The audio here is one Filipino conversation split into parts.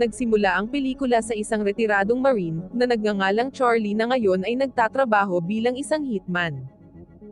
Nagsimula ang pelikula sa isang retiradong Marine, na nagngangalang Charlie na ngayon ay nagtatrabaho bilang isang hitman.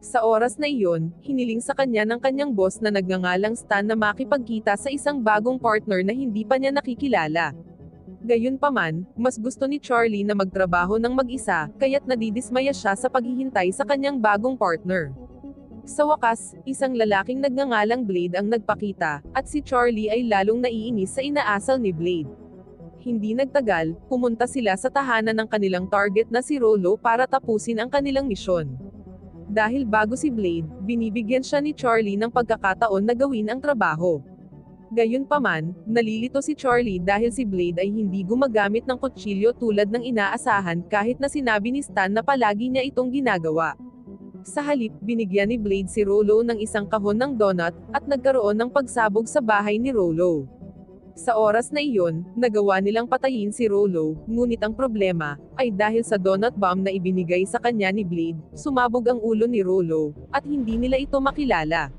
Sa oras na iyon, hiniling sa kanya ng kanyang boss na nagngangalang Stan na makipagkita sa isang bagong partner na hindi pa niya nakikilala. Gayunpaman, mas gusto ni Charlie na magtrabaho ng mag-isa, kaya't nadidismaya siya sa paghihintay sa kanyang bagong partner. Sa wakas, isang lalaking nagngangalang Blade ang nagpakita, at si Charlie ay lalong naiinis sa inaasal ni Blade. Hindi nagtagal, pumunta sila sa tahanan ng kanilang target na si Rollo para tapusin ang kanilang misyon. Dahil bago si Blade, binibigyan siya ni Charlie ng pagkakataon na gawin ang trabaho. Gayunpaman, nalilito si Charlie dahil si Blade ay hindi gumagamit ng kutsilyo tulad ng inaasahan kahit na sinabi ni Stan na palagi niya itong ginagawa. Sa halip, binigyan ni Blade si Rollo ng isang kahon ng donut, at nagkaroon ng pagsabog sa bahay ni Rollo. Sa oras na iyon, nagawa nilang patayin si Rollo, ngunit ang problema, ay dahil sa donut bomb na ibinigay sa kanya ni Blade, sumabog ang ulo ni Rollo, at hindi nila ito makilala.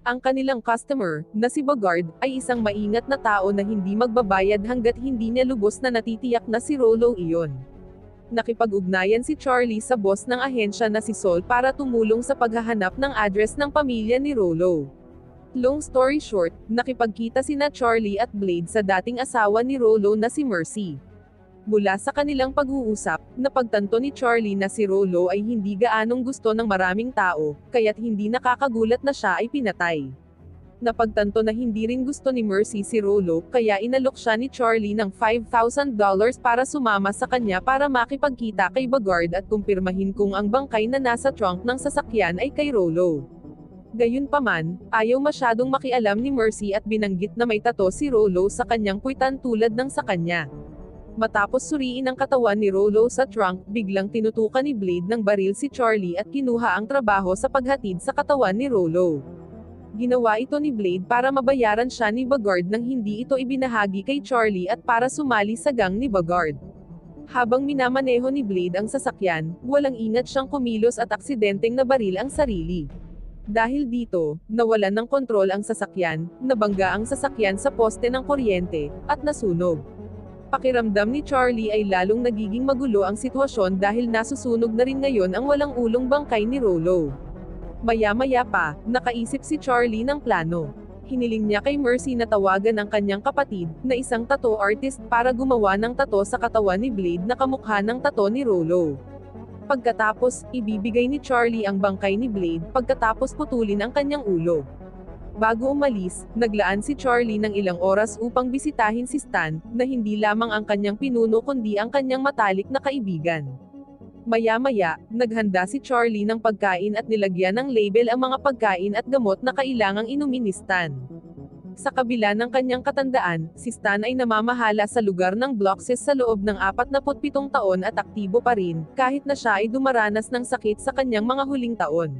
Ang kanilang customer, na si Bogard, ay isang maingat na tao na hindi magbabayad hanggat hindi niya lubos na natitiyak na si Rollo iyon. Nakipag-ugnayan si Charlie sa boss ng ahensya na si Sol para tumulong sa paghahanap ng address ng pamilya ni Rollo. Long story short, nakipagkita sina Charlie at Blade sa dating asawa ni Rollo na si Mercy. Mula sa kanilang pag-uusap, napagtanto ni Charlie na si Rollo ay hindi gaanong gusto ng maraming tao, kaya't hindi nakakagulat na siya ay pinatay. Napagtanto na hindi rin gusto ni Mercy si Rollo, kaya inalok siya ni Charlie ng $5,000 para sumama sa kanya para makipagkita kay Bogard at kumpirmahin kung ang bangkay na nasa trunk ng sasakyan ay kay Rollo. Gayunpaman, ayaw masyadong makialam ni Mercy at binanggit na may tato si Rollo sa kanyang puwitan tulad ng sa kanya. Matapos suriin ang katawan ni Rollo sa trunk, biglang tinutukan ni Blade ng baril si Charlie at kinuha ang trabaho sa paghatid sa katawan ni Rollo. Ginawa ito ni Blade para mabayaran siya ni Bogard nang hindi ito ibinahagi kay Charlie at para sumali sa gang ni Bogard. Habang minamaneho ni Blade ang sasakyan, walang ingat siyang kumilos at aksidenteng nabaril ang sarili. Dahil dito, nawalan ng kontrol ang sasakyan, nabangga ang sasakyan sa poste ng kuryente, at nasunog. Pakiramdam ni Charlie ay lalong nagiging magulo ang sitwasyon dahil nasusunog na rin ngayon ang walang ulong bangkay ni Rollo. Maya-maya pa, nakaisip si Charlie ng plano. Hiniling niya kay Mercy na tawagan ang kanyang kapatid, na isang tattoo artist, para gumawa ng tattoo sa katawan ni Blade na kamukha ng tattoo ni Rollo. Pagkatapos, ibibigay ni Charlie ang bangkay ni Blade, pagkatapos putulin ang kanyang ulo. Bago umalis, naglaan si Charlie ng ilang oras upang bisitahin si Stan, na hindi lamang ang kanyang pinuno kundi ang kanyang matalik na kaibigan. Maya-maya, naghanda si Charlie ng pagkain at nilagyan ng label ang mga pagkain at gamot na kailangang inumin ni Stan. Sa kabila ng kanyang katandaan, si Stan ay namamahala sa lugar ng Bloxes sa loob ng 47 taon at aktibo pa rin, kahit na siya ay dumaranas ng sakit sa kanyang mga huling taon.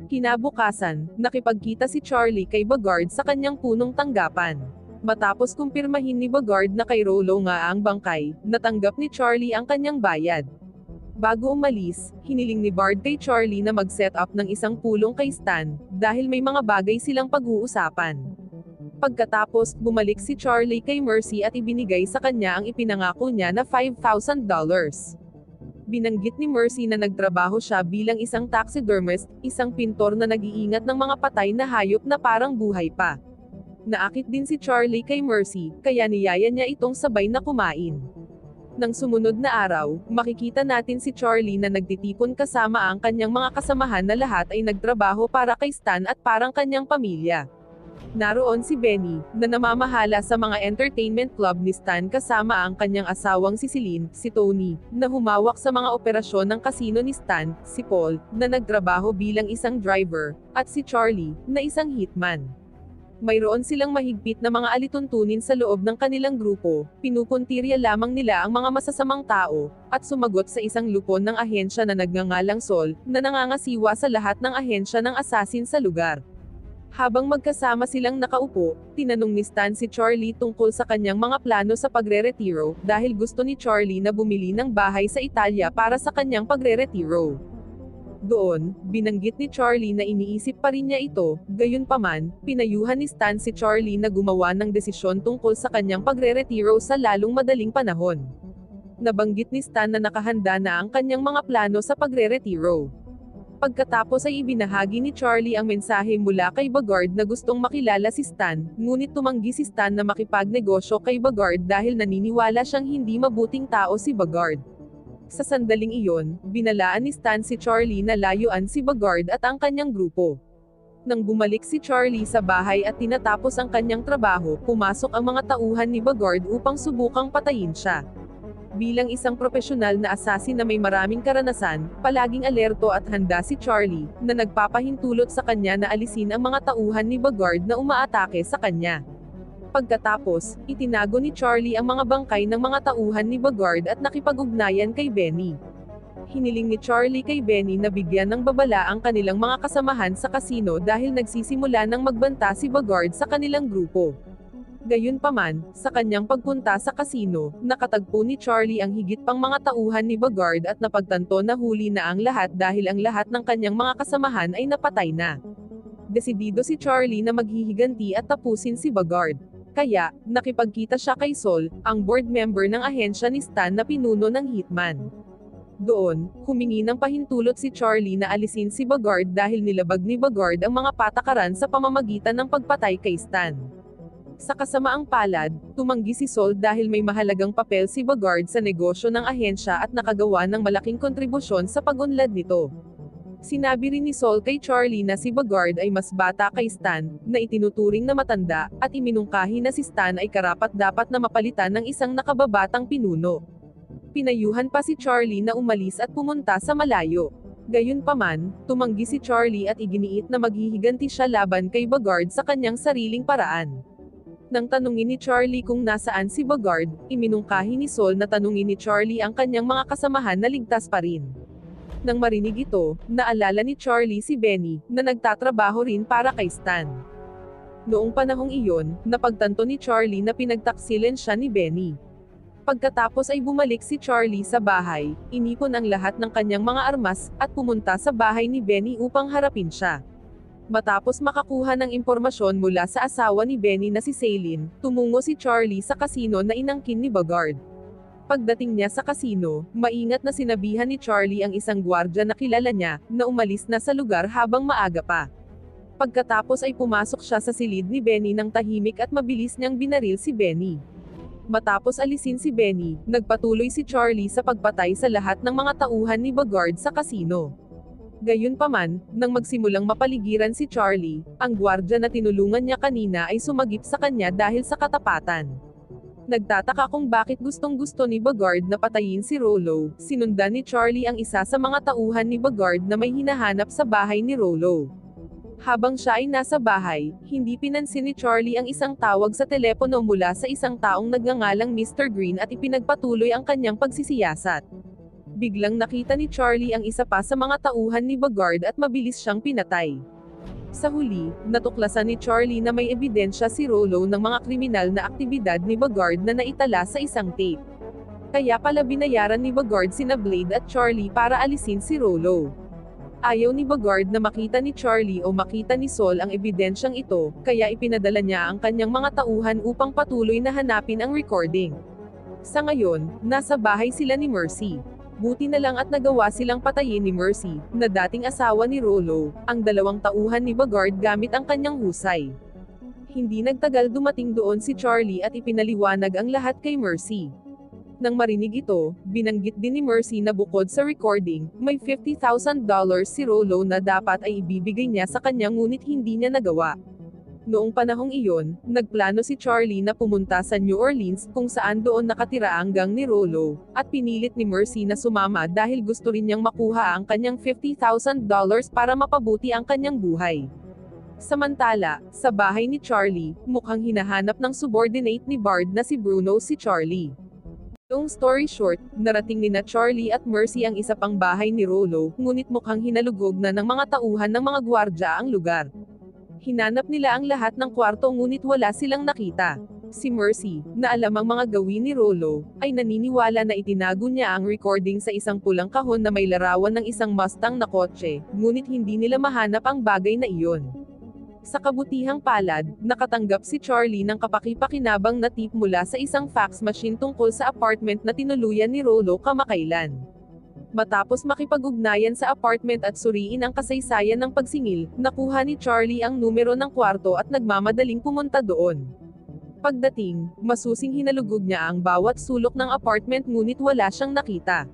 Kinabukasan, nakipagkita si Charlie kay Bogard sa kanyang punong tanggapan. Matapos kumpirmahin ni Bogard na kay Rollo nga ang bangkay, natanggap ni Charlie ang kanyang bayad. Bago umalis, hiniling ni Bard kay Charlie na mag-set up ng isang pulong kay Stan, dahil may mga bagay silang pag-uusapan. Pagkatapos, bumalik si Charlie kay Mercy at ibinigay sa kanya ang ipinangako niya na $5,000. Binanggit ni Mercy na nagtrabaho siya bilang isang taxidermist, isang pintor na nag-iingat ng mga patay na hayop na parang buhay pa. Naakit din si Charlie kay Mercy, kaya niyaya niya itong sabay na kumain. Nang sumunod na araw, makikita natin si Charlie na nagtitipon kasama ang kanyang mga kasamahan na lahat ay nagtrabaho para kay Stan at parang kanyang pamilya. Naroon si Benny, na namamahala sa mga entertainment club ni Stan kasama ang kanyang asawang si Celine, si Tony, na humawak sa mga operasyon ng kasino ni Stan, si Paul, na nagtrabaho bilang isang driver, at si Charlie, na isang hitman. Mayroon silang mahigpit na mga alituntunin sa loob ng kanilang grupo, pinupuntirya lamang nila ang mga masasamang tao, at sumagot sa isang lupon ng ahensya na nagngangalang Sol, na nangangasiwa sa lahat ng ahensya ng asasin sa lugar. Habang magkasama silang nakaupo, tinanong ni Stan si Charlie tungkol sa kanyang mga plano sa pagre-retiro, dahil gusto ni Charlie na bumili ng bahay sa Italia para sa kanyang pagre-retiro. Doon, binanggit ni Charlie na iniisip pa rin niya ito, gayunpaman, pinayuhan ni Stan si Charlie na gumawa ng desisyon tungkol sa kanyang pagre-retiro sa lalong madaling panahon. Nabanggit ni Stan na nakahanda na ang kanyang mga plano sa pagre-retiro. Pagkatapos ay ibinahagi ni Charlie ang mensahe mula kay Bogard na gustong makilala si Stan, ngunit tumanggi si Stan na makipagnegosyo kay Bogard dahil naniniwala siyang hindi mabuting tao si Bogard. Sa sandaling iyon, binalaan ni Stan si Charlie na layuan si Bogard at ang kanyang grupo. Nang bumalik si Charlie sa bahay at tinatapos ang kanyang trabaho, pumasok ang mga tauhan ni Bogard upang subukang patayin siya. Bilang isang profesional na assassin na may maraming karanasan, palaging alerto at handa si Charlie, na nagpapahintulot sa kanya na alisin ang mga tauhan ni Bogard na umaatake sa kanya. Pagkatapos, itinago ni Charlie ang mga bangkay ng mga tauhan ni Bogard at nakipag-ugnayan kay Benny. Hiniling ni Charlie kay Benny na bigyan ng babala ang kanilang mga kasamahan sa kasino dahil nagsisimula ng magbanta si Bogard sa kanilang grupo. Gayunpaman, sa kanyang pagpunta sa kasino, nakatagpo ni Charlie ang higit pang mga tauhan ni Bogard at napagtanto na huli na ang lahat dahil ang lahat ng kanyang mga kasamahan ay napatay na. Desidido si Charlie na maghihiganti at tapusin si Bogard. Kaya, nakipagkita siya kay Sol, ang board member ng ahensya ni Stan na pinuno ng hitman. Doon, humingi ng pahintulot si Charlie na alisin si Bogard dahil nilabag ni Bogard ang mga patakaran sa pamamagitan ng pagpatay kay Stan. Sa kasamaang palad, tumanggi si Sol dahil may mahalagang papel si Bogard sa negosyo ng ahensya at nakagawa ng malaking kontribusyon sa pag-unlad nito. Sinabi rin ni Sol kay Charlie na si Bogard ay mas bata kay Stan, na itinuturing na matanda, at iminungkahi na si Stan ay karapat-dapat na mapalitan ng isang nakababatang pinuno. Pinayuhan pa si Charlie na umalis at pumunta sa malayo. Gayunpaman, tumanggi si Charlie at iginiit na maghihiganti siya laban kay Bogard sa kanyang sariling paraan. Nang tanungin ni Charlie kung nasaan si Bogard, iminungkahi ni Sol na tanungin ni Charlie ang kanyang mga kasamahan na ligtas pa rin. Nang marinig ito, naalala ni Charlie si Benny, na nagtatrabaho rin para kay Stan. Noong panahong iyon, napagtanto ni Charlie na pinagtaksilan siya ni Benny. Pagkatapos ay bumalik si Charlie sa bahay, inipon ang lahat ng kanyang mga armas, at pumunta sa bahay ni Benny upang harapin siya. Matapos makakuha ng impormasyon mula sa asawa ni Benny na si Celine, tumungo si Charlie sa kasino na inangkin ni Bogard. Pagdating niya sa kasino, maingat na sinabihan ni Charlie ang isang gwardya na kilala niya, na umalis na sa lugar habang maaga pa. Pagkatapos ay pumasok siya sa silid ni Benny ng tahimik at mabilis niyang binaril si Benny. Matapos alisin si Benny, nagpatuloy si Charlie sa pagpatay sa lahat ng mga tauhan ni Bogard sa kasino. Gayunpaman, nang magsimulang mapaligiran si Charlie, ang gwardya na tinulungan niya kanina ay sumagip sa kanya dahil sa katapatan. Nagtataka kung bakit gustong-gusto ni Bogard na patayin si Rollo. Sinundan ni Charlie ang isa sa mga tauhan ni Bogard na may hinahanap sa bahay ni Rollo. Habang siya ay nasa bahay, hindi pinansin ni Charlie ang isang tawag sa telepono mula sa isang taong nagngangalang Mr. Green at ipinagpatuloy ang kanyang pagsisiyasat. Biglang nakita ni Charlie ang isa pa sa mga tauhan ni Bogard at mabilis siyang pinatay. Sa huli, natuklasan ni Charlie na may ebidensya si Rollo ng mga kriminal na aktibidad ni Bogard na naitala sa isang tape. Kaya pala binayaran ni Bogard sina Blade at Charlie para alisin si Rollo. Ayaw ni Bogard na makita ni Charlie o makita ni Sol ang ebidensyang ito, kaya ipinadala niya ang kanyang mga tauhan upang patuloy na hanapin ang recording. Sa ngayon, nasa bahay sila ni Mercy. Buti na lang at nagawa silang patayin ni Mercy, na dating asawa ni Rollo, ang dalawang tauhan ni Bogard gamit ang kanyang husay. Hindi nagtagal dumating doon si Charlie at ipinaliwanag ang lahat kay Mercy. Nang marinig ito, binanggit din ni Mercy na bukod sa recording, may $50,000 si Rollo na dapat ay ibibigay niya sa kanya ngunit hindi niya nagawa. Noong panahong iyon, nagplano si Charlie na pumunta sa New Orleans, kung saan doon nakatira ang gang ni Rollo, at pinilit ni Mercy na sumama dahil gusto rin niyang makuha ang kanyang $50,000 para mapabuti ang kanyang buhay. Samantala, sa bahay ni Charlie, mukhang hinahanap ng subordinate ni Bard na si Bruno si Charlie. Long story short, narating ni na Charlie at Mercy ang isa pang bahay ni Rollo, ngunit mukhang hinalugog na ng mga tauhan ng mga gwardya ang lugar. Hinanap nila ang lahat ng kwarto ngunit wala silang nakita. Si Mercy, na alam ang mga gawin ni Rollo, ay naniniwala na itinago niya ang recording sa isang pulang kahon na may larawan ng isang Mustang na kotse, ngunit hindi nila mahanap ang bagay na iyon. Sa kabutihang palad, nakatanggap si Charlie ng kapaki-pakinabang na tip mula sa isang fax machine tungkol sa apartment na tinuluyan ni Rollo kamakailan. Matapos makipag-ugnayan sa apartment at suriin ang kasaysayan ng pagsingil, nakuha ni Charlie ang numero ng kwarto at nagmamadaling pumunta doon. Pagdating, masusing hinalugog niya ang bawat sulok ng apartment ngunit wala siyang nakita.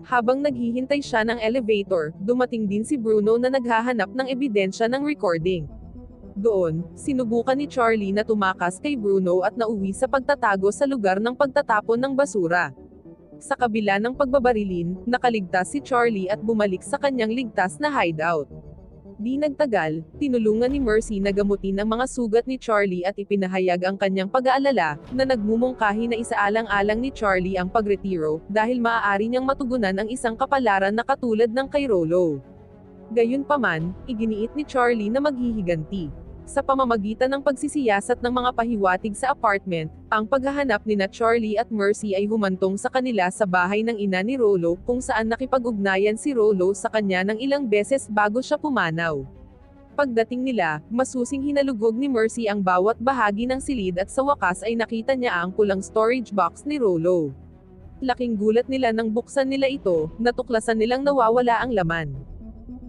Habang naghihintay siya ng elevator, dumating din si Bruno na naghahanap ng ebidensya ng recording. Doon, sinubukan ni Charlie na tumakas kay Bruno at nauwi sa pagtatago sa lugar ng pagtatapon ng basura. Sa kabila ng pagbabarilin, nakaligtas si Charlie at bumalik sa kanyang ligtas na hideout. Di nagtagal, tinulungan ni Mercy na gamutin ang mga sugat ni Charlie at ipinahayag ang kanyang pag-aalala, na nagmumungkahi na isaalang-alang ni Charlie ang pagretiro, dahil maaari niyang matugunan ang isang kapalaran na katulad ng kay Rollo. Gayunpaman, iginiit ni Charlie na maghihiganti. Sa pamamagitan ng pagsisiyasat ng mga pahiwatig sa apartment, ang paghahanap nina Charlie at Mercy ay humantong sa kanila sa bahay ng ina ni Rollo, kung saan nakipag-ugnayan si Rollo sa kanya ng ilang beses bago siya pumanaw. Pagdating nila, masusing hinalugog ni Mercy ang bawat bahagi ng silid at sa wakas ay nakita niya ang pulang storage box ni Rollo. Laking gulat nila nang buksan nila ito, natuklasan nilang nawawala ang laman.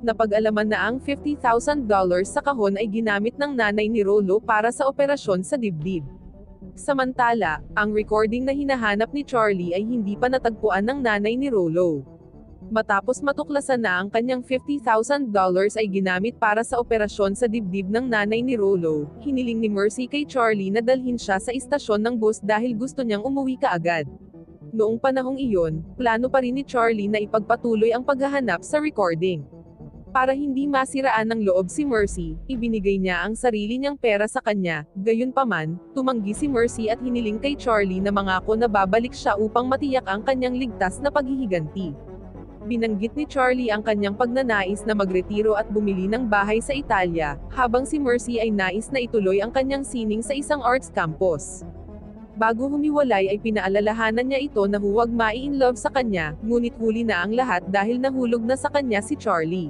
Napag-alaman na ang $50,000 sa kahon ay ginamit ng nanay ni Rollo para sa operasyon sa dibdib. Samantala, ang recording na hinahanap ni Charlie ay hindi pa natagpuan ng nanay ni Rollo. Matapos matuklasan na ang kanyang $50,000 ay ginamit para sa operasyon sa dibdib ng nanay ni Rollo, hiniling ni Mercy kay Charlie na dalhin siya sa istasyon ng bus dahil gusto niyang umuwi kaagad. Noong panahong iyon, plano pa rin ni Charlie na ipagpatuloy ang paghahanap sa recording. Para hindi masiraan ng loob si Mercy, ibinigay niya ang sarili niyang pera sa kanya. Gayunpaman, tumanggi si Mercy at hiniling kay Charlie na mangako na babalik siya upang matiyak ang kanyang ligtas na paghihiganti. Binanggit ni Charlie ang kanyang pagnanais na magretiro at bumili ng bahay sa Italia, habang si Mercy ay nais na ituloy ang kanyang sining sa isang arts campus. Bago humiwalay ay pinaalalahanan niya ito na huwag mai-inlove sa kanya, ngunit huli na ang lahat dahil nahulog na sa kanya si Charlie.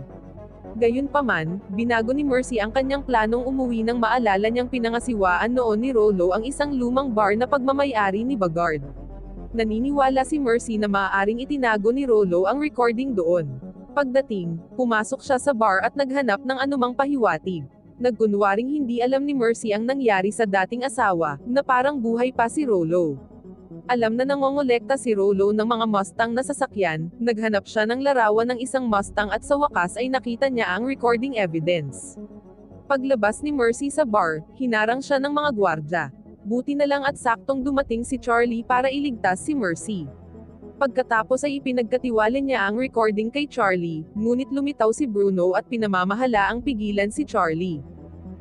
Gayunpaman, binago ni Mercy ang kanyang planong umuwi nang maalala niyang pinangasiwaan noon ni Rollo ang isang lumang bar na pagmamay-ari ni Bogart. Naniniwala si Mercy na maaaring itinago ni Rollo ang recording doon. Pagdating, pumasok siya sa bar at naghanap ng anumang pahiwatig. Nagkunwaring hindi alam ni Mercy ang nangyari sa dating asawa, na parang buhay pa si Rollo. Alam na nangongolekta si Rollo ng mga Mustang na sasakyan, naghanap siya ng larawan ng isang Mustang at sa wakas ay nakita niya ang recording evidence. Paglabas ni Mercy sa bar, hinarang siya ng mga gwardya. Buti na lang at saktong dumating si Charlie para iligtas si Mercy. Pagkatapos ay ipinagkatiwala niya ang recording kay Charlie, ngunit lumitaw si Bruno at pinamamahala ang pigilan si Charlie.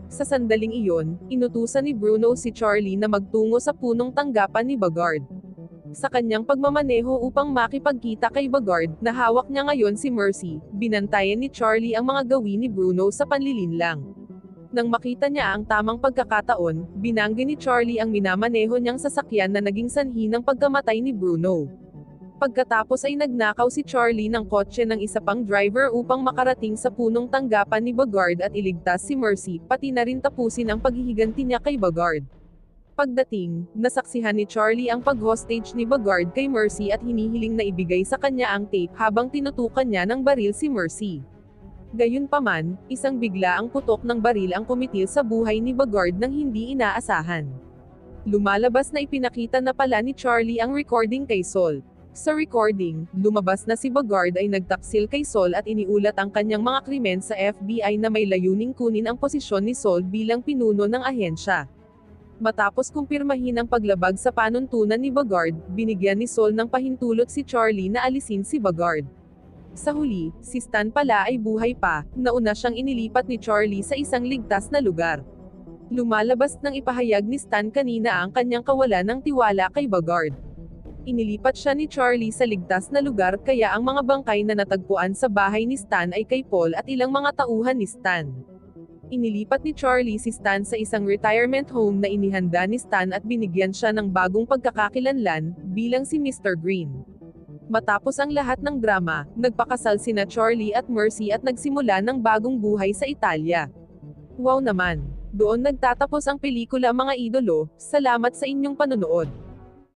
Sa sandaling iyon, inutusan ni Bruno si Charlie na magtungo sa punong tanggapan ni Bogart. Sa kanyang pagmamaneho upang makipagkita kay Bogart, na hawak niya ngayon si Mercy, binantayan ni Charlie ang mga gawin ni Bruno sa panlilinlang. Nang makita niya ang tamang pagkakataon, binanggi ni Charlie ang minamaneho niyang sasakyan na naging sanhi ng pagkamatay ni Bruno. Pagkatapos ay nagnakaw si Charlie ng kotse ng isa pang driver upang makarating sa punong tanggapan ni Bogart at iligtas si Mercy, pati na rin tapusin ang paghihiganti niya kay Bogart. Pagdating, nasaksihan ni Charlie ang pag-hostage ni Bogart kay Mercy at hinihiling na ibigay sa kanya ang tape habang tinutukan niya ng baril si Mercy. Gayunpaman, isang biglaang putok ng baril ang kumitil sa buhay ni Bogart nang hindi inaasahan. Lumalabas na ipinakita na pala ni Charlie ang recording kay Sol. Sa recording, lumabas na si Bogart ay nagtaksil kay Sol at iniulat ang kanyang mga krimen sa FBI na may layuning kunin ang posisyon ni Sol bilang pinuno ng ahensya. Matapos kumpirmahin ang paglabag sa panuntunan ni Bogart, binigyan ni Sol ng pahintulot si Charlie na alisin si Bogart. Sa huli, si Stan pala ay buhay pa, nauna siyang inilipat ni Charlie sa isang ligtas na lugar. Lumalabas nang ipahayag ni Stan kanina ang kanyang kawalan ng tiwala kay Bogart. Inilipat siya ni Charlie sa ligtas na lugar kaya ang mga bangkay na natagpuan sa bahay ni Stan ay kay Paul at ilang mga tauhan ni Stan. Inilipat ni Charlie si Stan sa isang retirement home na inihanda ni Stan at binigyan siya ng bagong pagkakakilanlan, bilang si Mr. Green. Matapos ang lahat ng drama, nagpakasal sina Charlie at Mercy at nagsimula ng bagong buhay sa Italia. Wow naman! Doon nagtatapos ang pelikula mga idolo, salamat sa inyong panonood.